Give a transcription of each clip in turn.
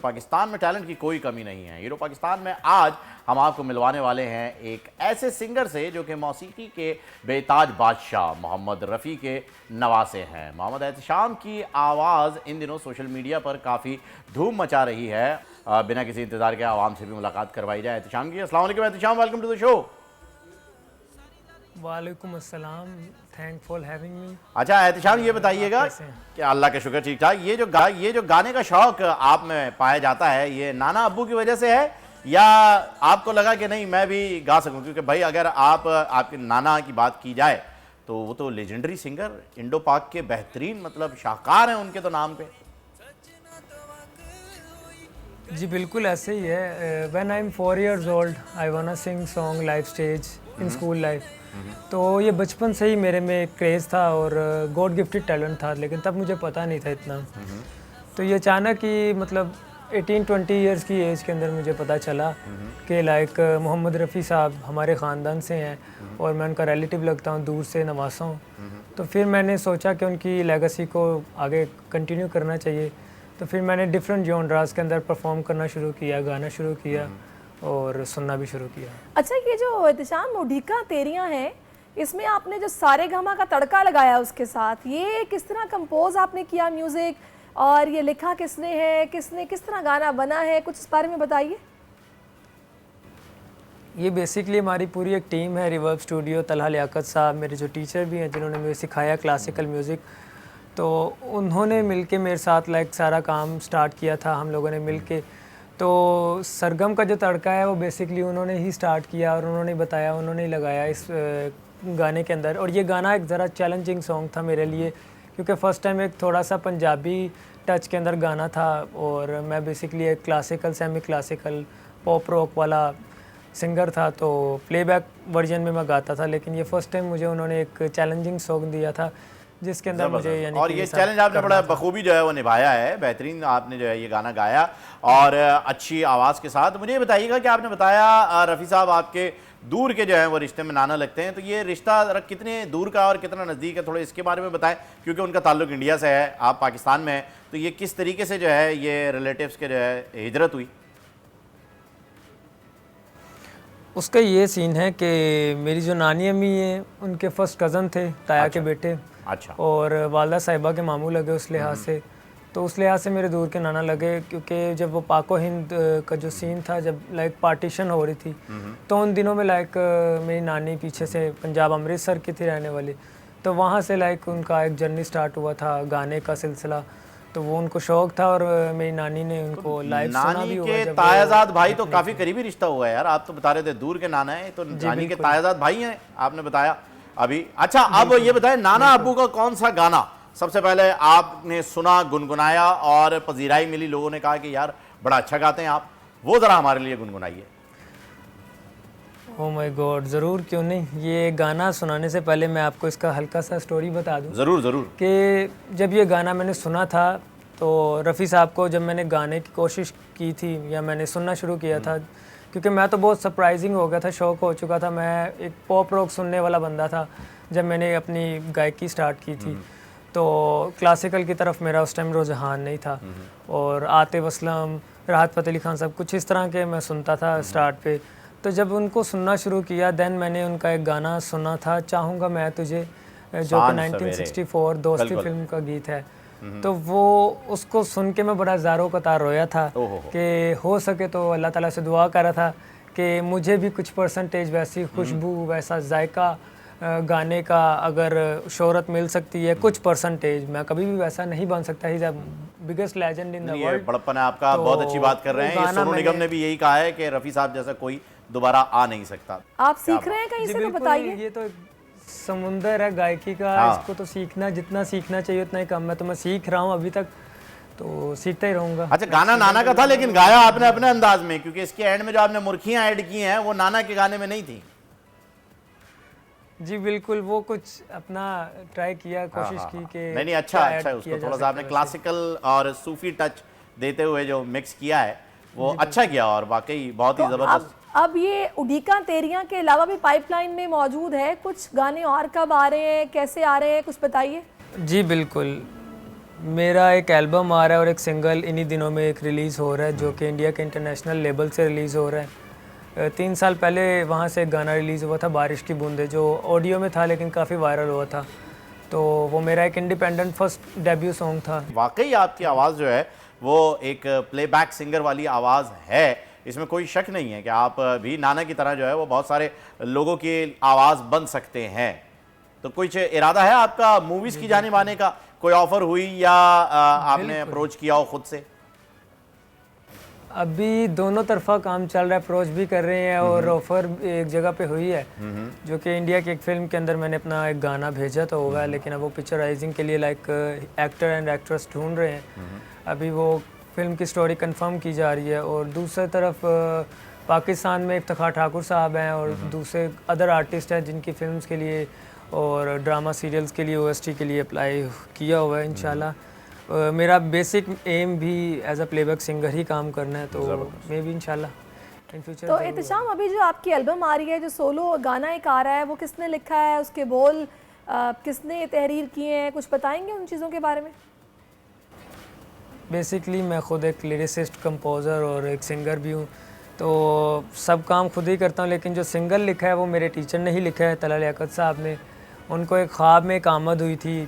पाकिस्तान में टैलेंट की कोई कमी नहीं है। हीरो पाकिस्तान में आज हम आपको मिलवाने वाले हैं एक ऐसे सिंगर से जो कि मौसीकी के बेताज बादशाह मोहम्मद रफ़ी के नवासे हैं। मोहम्मद एहतिशाम की आवाज़ इन दिनों सोशल मीडिया पर काफ़ी धूम मचा रही है। बिना किसी इंतज़ार के आवाम से भी मुलाकात करवाई जाए एहतिशाम की। अस्सलाम वालेकुम Ehtisham, welcome to the show. वालेकुम अस्सलाम, थैंक फॉर हैविंग मी। अच्छा एहतिशाम, ये बताइएगा कि अल्लाह का शुक्र ठीक ठाक, ये जो गाने का शौक आप में पाया जाता है, ये नाना अब्बू की वजह से है या आपको लगा कि नहीं मैं भी गा सकूं? क्योंकि भाई अगर आपके नाना की बात की जाए तो वो तो लेजेंडरी सिंगर, इंडो पाक के बेहतरीन मतलब शाहकार हैं उनके तो नाम पे। जी बिल्कुल ऐसे ही है। When I am 4 years old I want to sing song live stage in school life. तो ये बचपन से ही मेरे में एक क्रेज़ था और गॉड गिफ्टेड टैलेंट था, लेकिन तब मुझे पता नहीं था इतना। तो ये अचानक ही मतलब 18-20 ईयर्स की एज के अंदर मुझे पता चला कि लाइक मोहम्मद रफ़ी साहब हमारे ख़ानदान से हैं और मैं उनका रिलेटिव लगता हूँ, दूर से नवासा हूँ। तो फिर मैंने सोचा कि उनकी लेगेसी को आगे कंटिन्यू करना चाहिए। तो फिर मैंने डिफरेंट जॉनरास के अंदर परफॉर्म करना शुरू किया, गाना शुरू किया और सुनना भी शुरू किया। अच्छा, ये जो एहतिशाम उड़ीका तेरियां हैं, इसमें आपने जो सारे गामा का तड़का लगाया उसके साथ, ये किस तरह कंपोज आपने किया म्यूज़िक, और ये लिखा किसने है, किस तरह गाना बना है, कुछ इस बारे में बताइए। ये बेसिकली हमारी पूरी एक टीम है, रिवर्ब स्टूडियो, तलहा लियाकत साहब मेरे जो टीचर भी हैं जिन्होंने मुझे सिखाया क्लासिकल म्यूज़िक, तो उन्होंने मिलके मेरे साथ लाइक सारा काम स्टार्ट किया था हम लोगों ने मिलके। तो सरगम का जो तड़का है वो बेसिकली उन्होंने ही स्टार्ट किया और उन्होंने बताया, उन्होंने ही लगाया इस गाने के अंदर। और ये गाना एक ज़रा चैलेंजिंग सॉन्ग था मेरे लिए, क्योंकि फ़र्स्ट टाइम एक थोड़ा सा पंजाबी टच के अंदर गाना था और मैं बेसिकली एक classical, semi classical, pop rock वाला सिंगर था, तो प्लेबैक वर्जन में मैं गाता था। लेकिन ये फ़र्स्ट टाइम मुझे उन्होंने एक चैलेंजिंग सॉन्ग दिया था जिसके अंदर मुझे यानी और ये चैलेंज आपने बड़ा बखूबी जो है वो निभाया है, बेहतरीन आपने जो है ये गाना गाया और अच्छी आवाज़ के साथ। मुझे ये बताइएगा कि आपने बताया रफ़ी साहब आपके दूर के जो है वो रिश्ते में नाना लगते हैं, तो ये रिश्ता कितने दूर का और कितना नज़दीक है, थोड़ा इसके बारे में बताएं। क्योंकि उनका ताल्लुक इंडिया से है, आप पाकिस्तान में हैं, तो ये किस तरीके से जो है ये रिलेटिव्स के जो है हिजरत हुई? उसका ये सीन है कि मेरी जो नानी अम्मी है उनके फर्स्ट कज़न थे, ताया के बेटे। अच्छा। और वालदा साहिबा के मामू लगे उस लिहाज से, तो उस लिहाज से मेरे दूर के नाना लगे। क्योंकि जब वो पाको हिंद का जो सीन था, जब लाइक पार्टीशन हो रही थी, तो उन दिनों में लाइक मेरी नानी पीछे से पंजाब अमृतसर की थी रहने वाली, तो वहाँ से लाइक उनका एक जर्नी स्टार्ट हुआ था गाने का सिलसिला। तो वो उनको शौक था और मेरी नानी ने उनको लाइव सुना भी हुआ। के तायाजाद भाई तो काफ़ी करीबी रिश्ता हुआ है यार, आप तो बता रहे थे दूर के नाना है, तो नानी के तायाजाद भाई हैं आपने बताया अभी। अच्छा, अब ये बताएं नाना अब्बू का कौन सा गाना सबसे पहले आपने सुना, गुनगुनाया और पजीराई मिली, लोगों ने कहा कि यार बड़ा अच्छा गाते हैं आप, वो ज़रा हमारे लिए गुनगुनाइए। ओह माय गॉड, ज़रूर, क्यों नहीं। ये गाना सुनाने से पहले मैं आपको इसका हल्का सा स्टोरी बता दूं। ज़रूर ज़रूर। कि जब ये गाना मैंने सुना था तो रफ़ी साहब को जब मैंने गाने की कोशिश की थी या मैंने सुनना शुरू किया था, क्योंकि मैं तो बहुत सरप्राइजिंग हो गया था, शौक हो चुका था, मैं एक पॉप रॉक सुनने वाला बंदा था जब मैंने अपनी गायकी स्टार्ट की थी। तो क्लासिकल की तरफ मेरा उस टाइम रुझान नहीं था और आतिफ असलम, राहत फ़तेह अली खान साहब, कुछ इस तरह के मैं सुनता था स्टार्ट पे। तो जब उनको सुनना शुरू किया देन मैंने उनका एक गाना सुना था, चाहूँगा मैं तुझे, जो कि 1964 दोस्ती फिल्म का गीत है। तो वो उसको सुन के मैं बड़ा ज़ारो कतार रोया था कि हो सके तो अल्लाह ताला से दुआ कर रहा था कि मुझे भी कुछ परसेंटेज वैसी खुशबू, वैसा जायका गाने का अगर शोहरत मिल सकती है, कुछ परसेंटेज। मैं कभी भी वैसा नहीं बन सकता, ही जब biggest legend in the world. बड़प्पन है आपका, तो बहुत अच्छी बात कर रहे हैं। सोनू निगम ने भी यही कहा है कि रफ़ी साहब जैसा कोई दोबारा आ नहीं सकता। आप सीख रहे हैं कहीं से, तो बताइए। ये तो समुंदर है गायकी का, इसको तो सीखना, जितना सीखना चाहिए उतना ही कम है। तो मैं सीख रहा हूँ अभी तक, तो सीखता ही रहूँगा। अच्छा, गाना नाना का था लेकिन गाया आपने अपने अंदाज में, क्योंकि इसके एंड में जो आपने मुर्खियाँ ऐड की हैं वो नाना के गाने में नहीं थी। जी बिल्कुल, वो कुछ अपना ट्राई किया, कोशिश की कि नहीं अच्छा है, उसको थोड़ा सा आपने क्लासिकल और सूफी टच देते हुए जो मिक्स किया है वो अच्छा किया और वाकई बहुत ही ज़बरदस्त। अब ये उड़ीका तेरियां के अलावा भी पाइपलाइन में मौजूद है कुछ गाने, और कब आ रहे हैं, कैसे आ रहे हैं, कुछ बताइए। जी बिल्कुल, मेरा एक एल्बम आ रहा है और एक सिंगल इन्हीं दिनों में एक रिलीज़ हो रहा है जो कि इंडिया के इंटरनेशनल लेबल से रिलीज़ हो रहा है। 3 साल पहले वहाँ से एक गाना रिलीज़ हुआ था बारिश की बूंदें, जो ऑडियो में था लेकिन काफ़ी वायरल हुआ था। तो वो मेरा एक इंडिपेंडेंट फर्स्ट डेब्यू सॉन्ग था। वाकई आपकी आवाज़ जो है वो एक प्लेबैक सिंगर वाली आवाज़ है, इसमें कोई शक नहीं है कि आप भी नाना की तरह जो है वो बहुत सारे लोगों की आवाज़ बन सकते हैं। तो कुछ इरादा है आपका मूवीज़ की जानिब आने का? कोई ऑफर हुई या आपने अप्रोच किया हो खुद से? अभी दोनों तरफा काम चल रहा है, अप्रोच भी कर रहे हैं और ऑफर एक जगह पे हुई है जो कि इंडिया की एक फिल्म के अंदर मैंने अपना एक गाना भेजा तो होगा, लेकिन अब वो पिक्चराइजिंग के लिए लाइक एक्टर एंड एक्ट्रेस ढूंढ रहे हैं। अभी वो फिल्म की स्टोरी कंफर्म की जा रही है। और दूसरी तरफ पाकिस्तान में इफ्तिखार ठाकुर साहब हैं और दूसरे अदर आर्टिस्ट हैं जिनकी फिल्म्स के लिए और ड्रामा सीरियल्स के लिए OST के लिए अप्लाई किया हुआ है। इंशाल्लाह मेरा बेसिक एम भी एज अ प्लेबैक सिंगर ही काम करना है, तो मे भी इंशाल्लाह इन फ्यूचर। तो एहतिशाम, अभी जो आपकी एल्बम आ रही है, जो सोलो गाना एक आ रहा है, वो किसने लिखा है, उसके बोल किसने तहरीर किए हैं, कुछ बताएंगे उन चीज़ों के बारे में? बेसिकली मैं खुद एक लिरिसिस्ट, कंपोज़र और एक सिंगर भी हूँ, तो सब काम खुद ही करता हूँ। लेकिन जो सिंगल लिखा है वो मेरे टीचर ने ही लिखा है, तला लियाकत साहब ने। उनको एक ख्वाब में एक आमद हुई थी।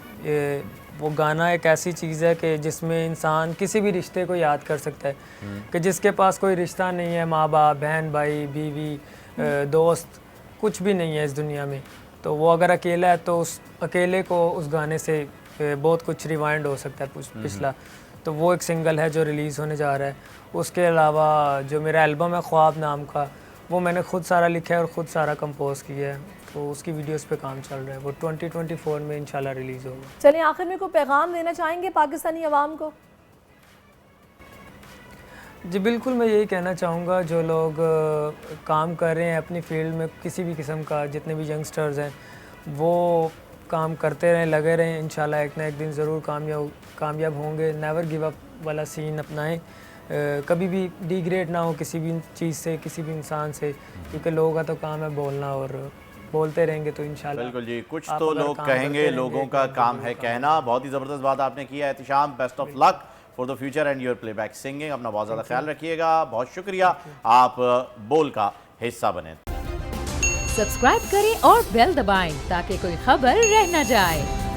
वो गाना एक ऐसी चीज़ है कि जिसमें इंसान किसी भी रिश्ते को याद कर सकता है कि जिसके पास कोई रिश्ता नहीं है, माँ बाप, बहन भाई, बीवी, दोस्त, कुछ भी नहीं है इस दुनिया में, तो वो अगर अकेला है तो उस अकेले को उस गाने से बहुत कुछ रिवाइंड हो सकता है पिछला। तो वो एक सिंगल है जो रिलीज़ होने जा रहा है। उसके अलावा जो मेरा एल्बम है ख्वाब नाम का, वो मैंने खुद सारा लिखा है और ख़ुद सारा कंपोज किया है, तो उसकी वीडियोस पे काम चल रहा है। वो 2024 में इंशाल्लाह रिलीज़ होगा। चलिए, आखिर में कोई पैगाम देना चाहेंगे पाकिस्तानी अवाम को? जी बिल्कुल, मैं यही कहना चाहूँगा, जो लोग काम कर रहे हैं अपनी फील्ड में किसी भी किस्म का, जितने भी यंगस्टर्स हैं वो काम करते रहें, लगे रहें। इंशाल्लाह एक ना एक दिन ज़रूर कामयाब होंगे। नेवर गिव अप वाला सीन अपनाएं, कभी भी डिग्रेड ना हो किसी भी चीज़ से, किसी भी इंसान से, क्योंकि लोगों का तो काम है बोलना और बोलते रहेंगे तो इंशाल्लाह। बिल्कुल जी, कुछ तो लोग कहेंगे, लोगों का काम है कहना। बहुत ही ज़बरदस्त बात आपने की है Ehtisham. Best of luck for the future and your playback singing. अपना बहुत ज़्यादा ख्याल रखिएगा। बहुत शुक्रिया, आप बोल का हिस्सा बने। सब्सक्राइब करें और बेल दबाएं ताकि कोई खबर रह न जाए।